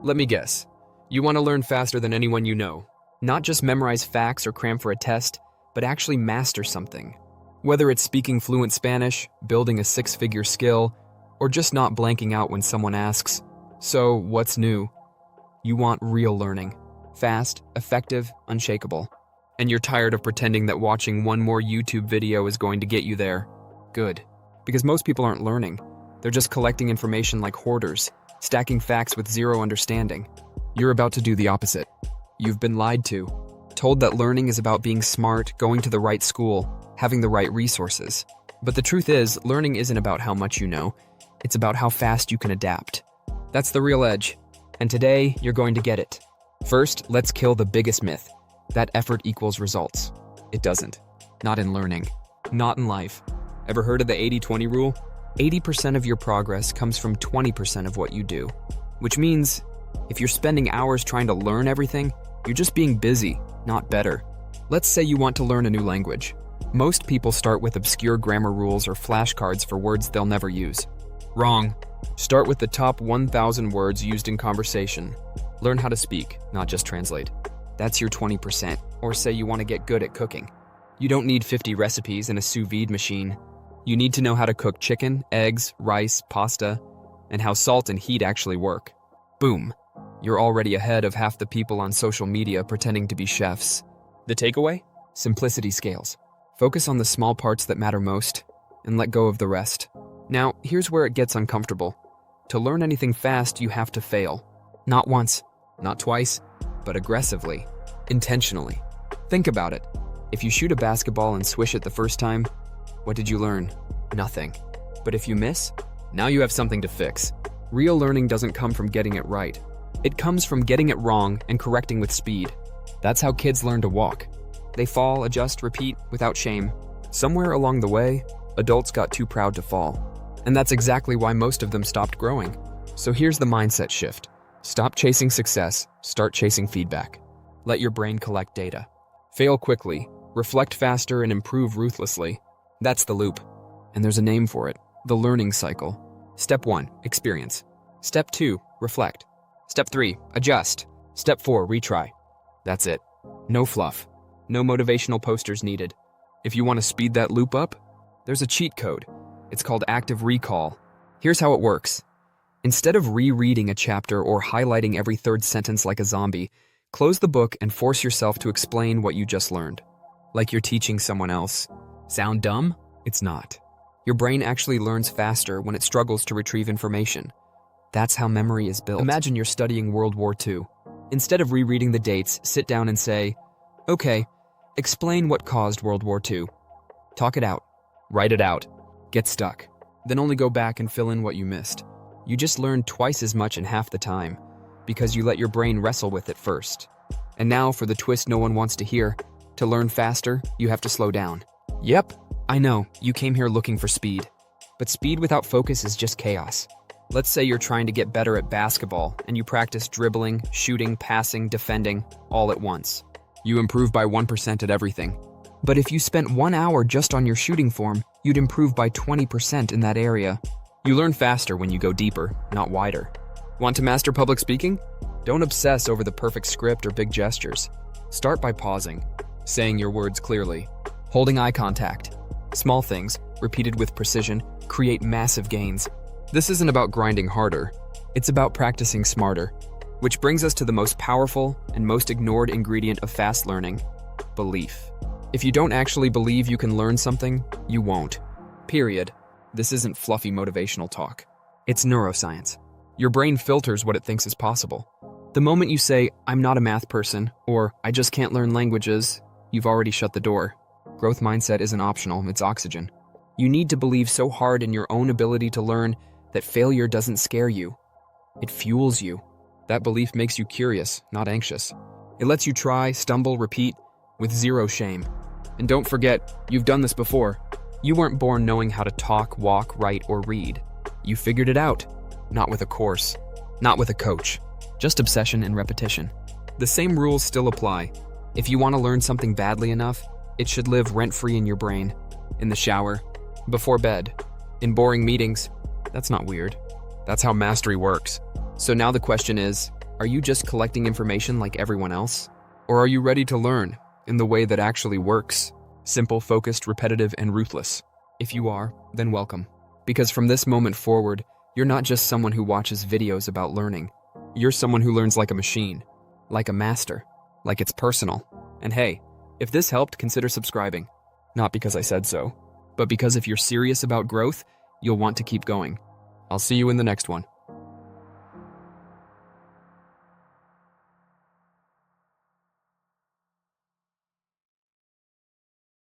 Let me guess. You want to learn faster than anyone you know. Not just memorize facts or cram for a test, but actually master something. Whether it's speaking fluent Spanish, building a six-figure skill, or just not blanking out when someone asks, "So, what's new?" You want real learning. Fast, effective, unshakable. And you're tired of pretending that watching one more YouTube video is going to get you there. Good. Because most people aren't learning. They're just collecting information like hoarders, stacking facts with zero understanding. You're about to do the opposite. You've been lied to. Told that learning is about being smart, going to the right school, having the right resources. But the truth is, learning isn't about how much you know. It's about how fast you can adapt. That's the real edge. And today, you're going to get it. First, let's kill the biggest myth. That effort equals results. It doesn't. Not in learning. Not in life. Ever heard of the 80-20 rule? 80% of your progress comes from 20% of what you do. Which means, if you're spending hours trying to learn everything, you're just being busy, not better. Let's say you want to learn a new language. Most people start with obscure grammar rules or flashcards for words they'll never use. Wrong. Start with the top 1,000 words used in conversation. Learn how to speak, not just translate. That's your 20%. Or say you want to get good at cooking. You don't need 50 recipes and a sous vide machine. You need to know how to cook chicken, eggs, rice, pasta, and how salt and heat actually work. Boom. You're already ahead of half the people on social media pretending to be chefs. The takeaway? Simplicity scales. Focus on the small parts that matter most, and let go of the rest. Now, here's where it gets uncomfortable. To learn anything fast, you have to fail. Not once, not twice, but aggressively, intentionally. Think about it. If you shoot a basketball and swish it the first time, what did you learn? Nothing. But if you miss, now you have something to fix. Real learning doesn't come from getting it right. It comes from getting it wrong and correcting with speed. That's how kids learn to walk. They fall, adjust, repeat, without shame. Somewhere along the way, adults got too proud to fall. And that's exactly why most of them stopped growing. So here's the mindset shift. Stop chasing success, start chasing feedback. Let your brain collect data. Fail quickly, reflect faster, and improve ruthlessly. That's the loop. And there's a name for it, the learning cycle. Step 1, experience. Step 2, reflect. Step 3, adjust. Step 4, retry. That's it. No fluff. No motivational posters needed. If you want to speed that loop up, there's a cheat code. It's called active recall. Here's how it works. Instead of rereading a chapter or highlighting every third sentence like a zombie, close the book and force yourself to explain what you just learned. Like you're teaching someone else. Sound dumb? It's not. Your brain actually learns faster when it struggles to retrieve information. That's how memory is built. Imagine you're studying World War II. Instead of rereading the dates, sit down and say, "Okay, explain what caused World War II." Talk it out. Write it out. Get stuck. Then only go back and fill in what you missed. You just learned twice as much in half the time, because you let your brain wrestle with it first. And now for the twist no one wants to hear. To learn faster, you have to slow down. Yep, I know, you came here looking for speed. But speed without focus is just chaos. Let's say you're trying to get better at basketball, and you practice dribbling, shooting, passing, defending, all at once. You improve by 1% at everything. But if you spent 1 hour just on your shooting form, you'd improve by 20% in that area. You learn faster when you go deeper, not wider. Want to master public speaking? Don't obsess over the perfect script or big gestures. Start by pausing, saying your words clearly, holding eye contact. Small things, repeated with precision, create massive gains. This isn't about grinding harder. It's about practicing smarter. Which brings us to the most powerful and most ignored ingredient of fast learning: belief. If you don't actually believe you can learn something, you won't. Period. This isn't fluffy motivational talk. It's neuroscience. Your brain filters what it thinks is possible. The moment you say, "I'm not a math person," or "I just can't learn languages," you've already shut the door. Growth mindset isn't optional, it's oxygen. You need to believe so hard in your own ability to learn that failure doesn't scare you. It fuels you. That belief makes you curious, not anxious. It lets you try, stumble, repeat, with zero shame. And don't forget, you've done this before. You weren't born knowing how to talk, walk, write, or read. You figured it out. Not with a course. Not with a coach. Just obsession and repetition. The same rules still apply. If you want to learn something badly enough, it should live rent-free in your brain. In the shower. Before bed. In boring meetings. That's not weird. That's how mastery works. So now the question is, Are you just collecting information like everyone else? Or are you ready to learn in the way that actually works? Simple, focused, repetitive, and ruthless. If you are, then welcome. Because from this moment forward, you're not just someone who watches videos about learning. You're someone who learns like a machine, like a master, like it's personal. And hey, if this helped, consider subscribing. Not because I said so, but because if you're serious about growth, you'll want to keep going. I'll see you in the next one.